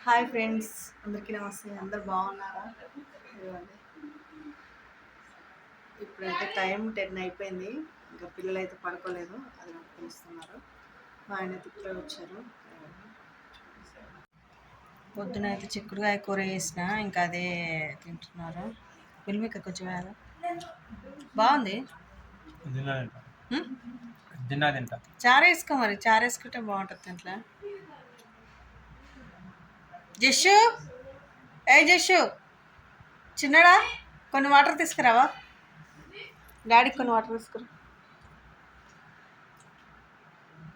Hi friends, అందరికీ నమస్తే. అందరు బాగున్నారా? ఇదిగోండి, ఇప్పుడైతే టైం 10 అయిపోయింది. ఇంకా పిల్లలు అయితే పడుకోలేదు, అది నాకు పిలుస్తున్నారు. మా ఆయన అయితే ఇప్పుడే వచ్చారు. పొద్దున అయితే చిక్కుడుకాయ కూర వేసిన, ఇంకా అదే తింటున్నారు. పిల్లమిక కొంచెం వేయాలి. బాగుంది. చారు వేసుకో, మరి చారు వేసుకుంటే బాగుంటుంది ఇంట్లో. జస్సు, ఏ జస్సు చిన్నడా, కొన్ని వాటర్ తీసుకురావా, డాడీకి కొన్ని వాటర్ తీసుకురా.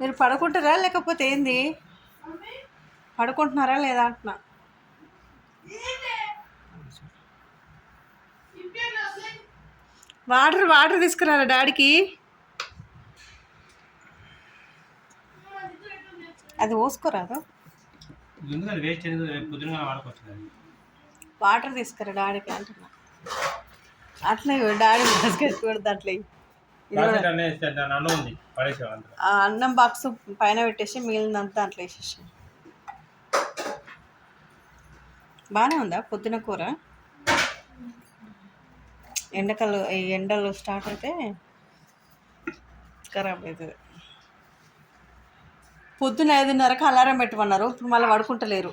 మీరు పడుకుంటారా లేకపోతే ఏంది? పడుకుంటున్నారా లేదా అంటున్నా. వాటర్ వాటర్ తీసుకురారా డాడీకి. అది పోసుకోరాదు, వాటర్ తీసుకురా డాడీకి అంటున్నా. అట్లే డాడీ బాస్కెట్ కూడా దాంట్లో అన్నం బాక్స్ పైన పెట్టేసి మిగిలినంతా దాంట్లో వేసేసి. బాగానే ఉందా పొద్దున కూర? ఎండలు స్టార్ట్ అయితే ఖరాబ్ అవుతుంది. పొద్దున 5:30కి అలారం పెట్టమన్నారు, ఇప్పుడు మళ్ళీ పడుకుంటలేరు.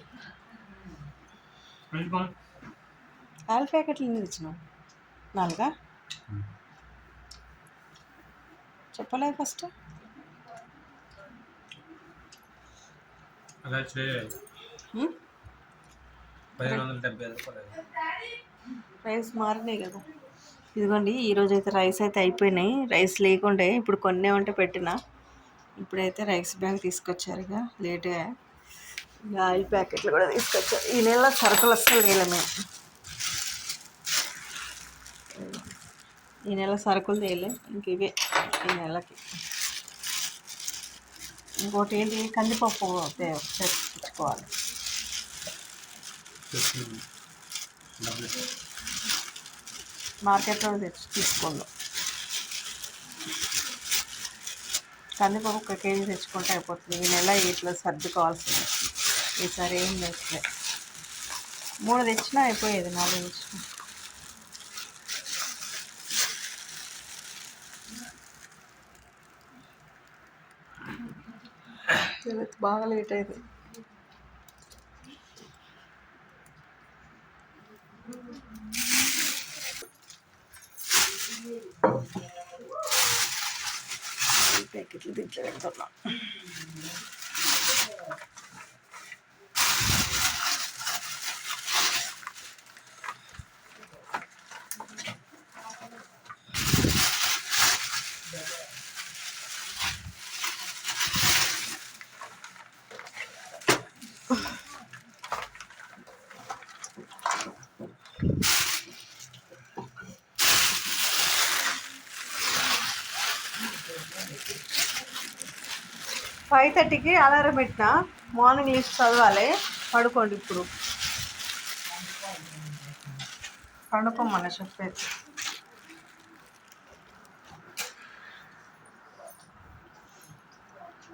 ఆయిల్ ప్యాకెట్లు ఎన్ని తెచ్చినావు? 4 చెప్పలేదు ఫస్ట్. రైస్ మారినాయి కదా. ఇదిగోండి, ఈరోజు అయితే రైస్ అయితే అయిపోయినాయి. రైస్ లేకుండే ఇప్పుడు కొన్నే ఉంటే పెట్టిన. ఇప్పుడైతే రైస్ బ్యాగ్ తీసుకొచ్చారు, ఇక లేట్గా. ఇక ఆయిల్ ప్యాకెట్లు కూడా తీసుకొచ్చారు. ఈ నెల సరుకులు అస్సలు తేలే మేము. ఈ నెల సరుకులు తేలే, ఇంక ఇవే ఈ నెలకి. ఇంకోటి ఏంటి, కందిపప్పు తెచ్చుకోవాలి. మార్కెట్లో తీసుకుందాం. కందిపప్పు 1 కేజీ తెచ్చుకుంటే అయిపోతుంది. ఈ నెల ఇట్లా సర్దుకోవాల్సింది. ఈసారి ఏం తెచ్చలే, 3 తెచ్చినా అయిపోయేది, 4 తెచ్చిన. బాగా లేట్ అయింది. ప్యాకెట్లు దీంట్లో పెడుతున్నా. ఫైవ్ 5:30కి అలారం పెట్టిన. మార్నింగ్ లిస్ట్ చదవాలి. పడుకోండి, ఇప్పుడు పండుకోమని చెప్పేది.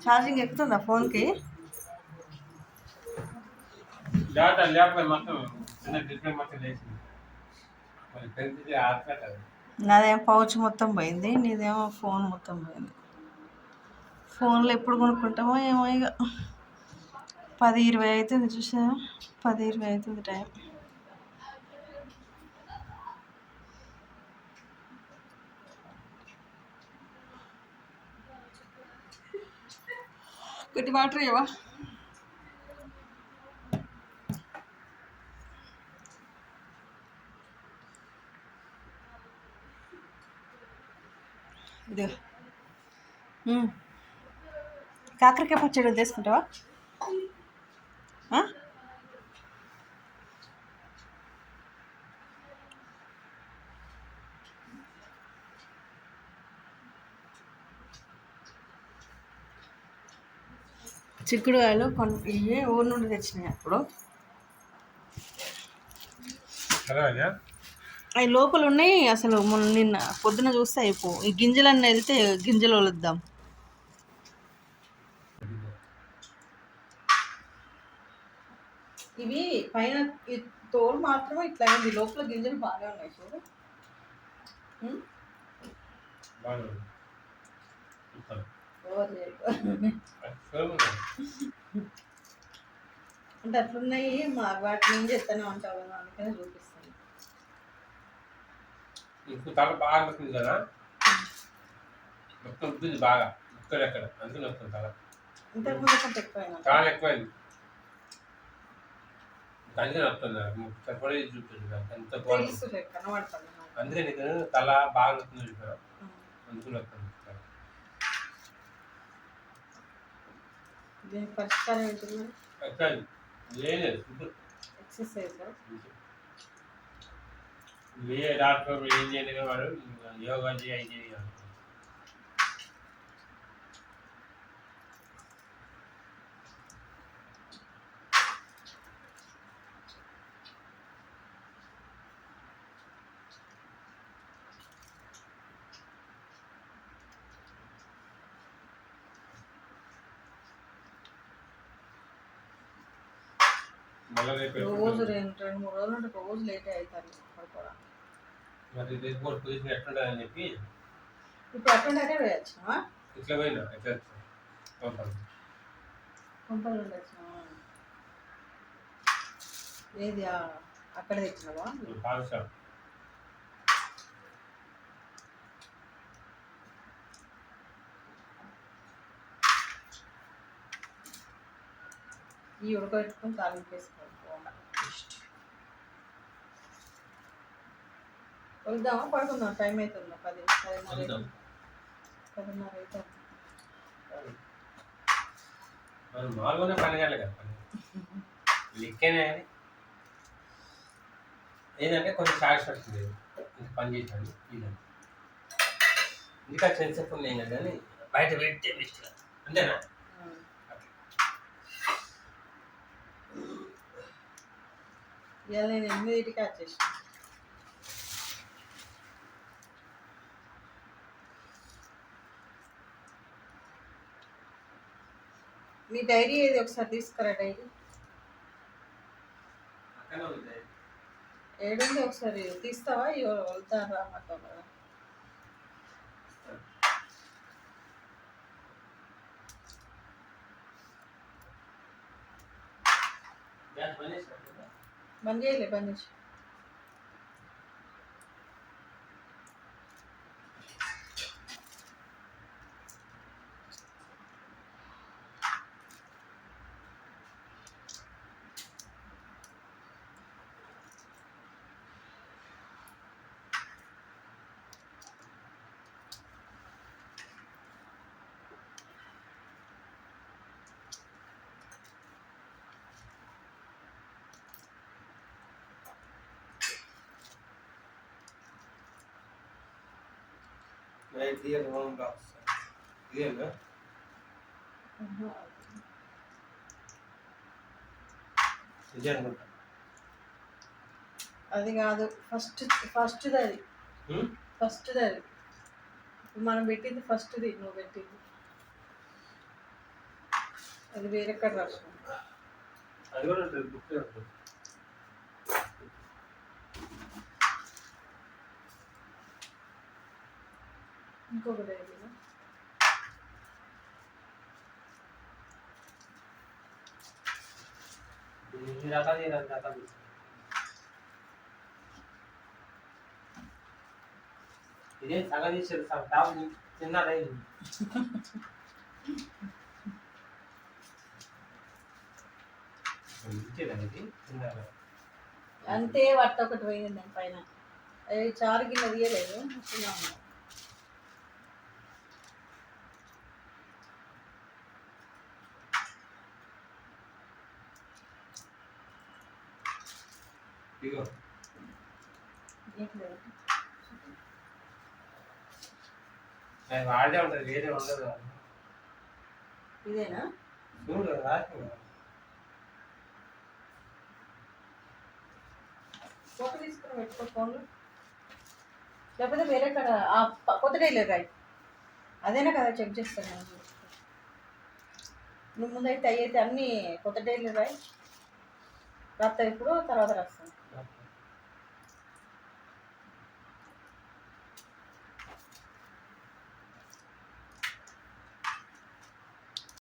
ఛార్జింగ్ ఎక్కుతుందా ఫోన్కి? నాదేమో పౌచ్ మొత్తం పోయింది, నీదేమో ఫోన్ మొత్తం పోయింది. ఫోన్లో ఎప్పుడు కొనుక్కుంటామో ఏమో. ఇక 10:20 అవుతుంది, చూసా, 10:20 అవుతుంది టైం. కొద్ది వాటర్ ఇవ్వవా? ఇది కాకరకాయ పచ్చడి తీసుకుంటావా? చిక్కుడుకాయలు ఇవి ఊరు నుండి తెచ్చినాయి. అప్పుడు అవి లోపల ఉన్నాయి. అసలు నిన్న పొద్దున చూస్తే అయిపో, ఈ గింజలన్నీ వెళ్తే గింజలు వలుద్దాం. ఇవి పైన తోలు మాత్రమే ఇట్లా అయింది, లోపల గింజలు బాగా ఉన్నాయి చూడు. అంటే అట్లున్నాయి, వాటిని ఏం చేస్తానే ఉంటావు కదా, అందుకనే చూపిస్తాను. ఇప్పుడు తల బాగా వస్తుంది కదా, మొత్తం ఉంటుంది బాగా, ఎక్కడ అందులో వస్తుంది తల. ఇంతకుముందు కొంచెం ఎక్కువైనా చాలా ఎక్కువైంది, అందుకే వస్తుంది సరిపడే చూపుతుంది ఎంత కనబడుతుంది. అందుకే నీకు తల బాగా వస్తుంది చూసారా, అందులో వస్తుంది. దీనికి పరిష్కారం ఏంటి? ఎక్సర్సైజ్. ఏ డాక్టర్ ఏం చేయలేదు, వాడు యోగా చేయాలి. రోజు 2-3 రోజులు అంటే రోజు లేట్ అవుతారు పడుకోవడం. మరి పొజిషన్ ఎట్లుంటుందని చెప్పి ఇప్పుడు అట్లా అదే వేయచ్చు. ఇట్లా పోయినా ఎట్లా కొంపలు ఉండొచ్చు. ఏది అక్కడ తెచ్చినావా? Pan shop. ఈ ఉడకబెట్టుకుని తాలింపు వేసుకోవాలి. వెళ్దామా పడుకుందాం? టైం అవుతుందా? 10-10:30 అవుతుంది. మామూలుగానే పని కాలే కదా, లెక్కనే ఏంటంటే కొంచెం సాటిస్ఫాక్షన్ లేదు పని చేసాను. ఇదంతా ఇంకా సెన్సెప్ ఉంది ఏంటంటే కానీ బయట పెడితే బెస్ట్ అంతేనా. ఇవాళ నేను 8కి వచ్చేసాను. మీ డైరీ ఏది ఒకసారి తీసుకురా. డైరీ ఏడుంది ఒకసారి తీస్తావా? వెళ్తారా మాతో కదా? బంద్ చేయలే, బంద్ చేసి అది కాదు. ఫస్ట్ది అది. ఫస్ట్ది అది. మనం పెట్టింది ఫస్ట్ది. నువ్వు పెట్టింది అది వేరే కడ రాసుకుంటా. ఇంకొకటి ఇదే సగం తీసారు టాప్ తిన్నారా అంతే. వట్ట ఒకటి పోయింది దాని పైన. అది చారు గిన్నె తీయలేదు. వాడే ఉంటుంది, వేరే ఉండదు. ఇదేనా చూడు ఫోటో తీసుకుని పెట్టుకో ఫోన్లో. లేకపోతే వేరే కడ కొత్త డైలర్ రాయి. అదేనా కదా చెక్ చేస్తాను. నువ్వు ముందైతే అయ్యైతే అన్నీ కొత్త డైలర్ రాయి. రాస్తా ఇప్పుడు తర్వాత రాస్తాను.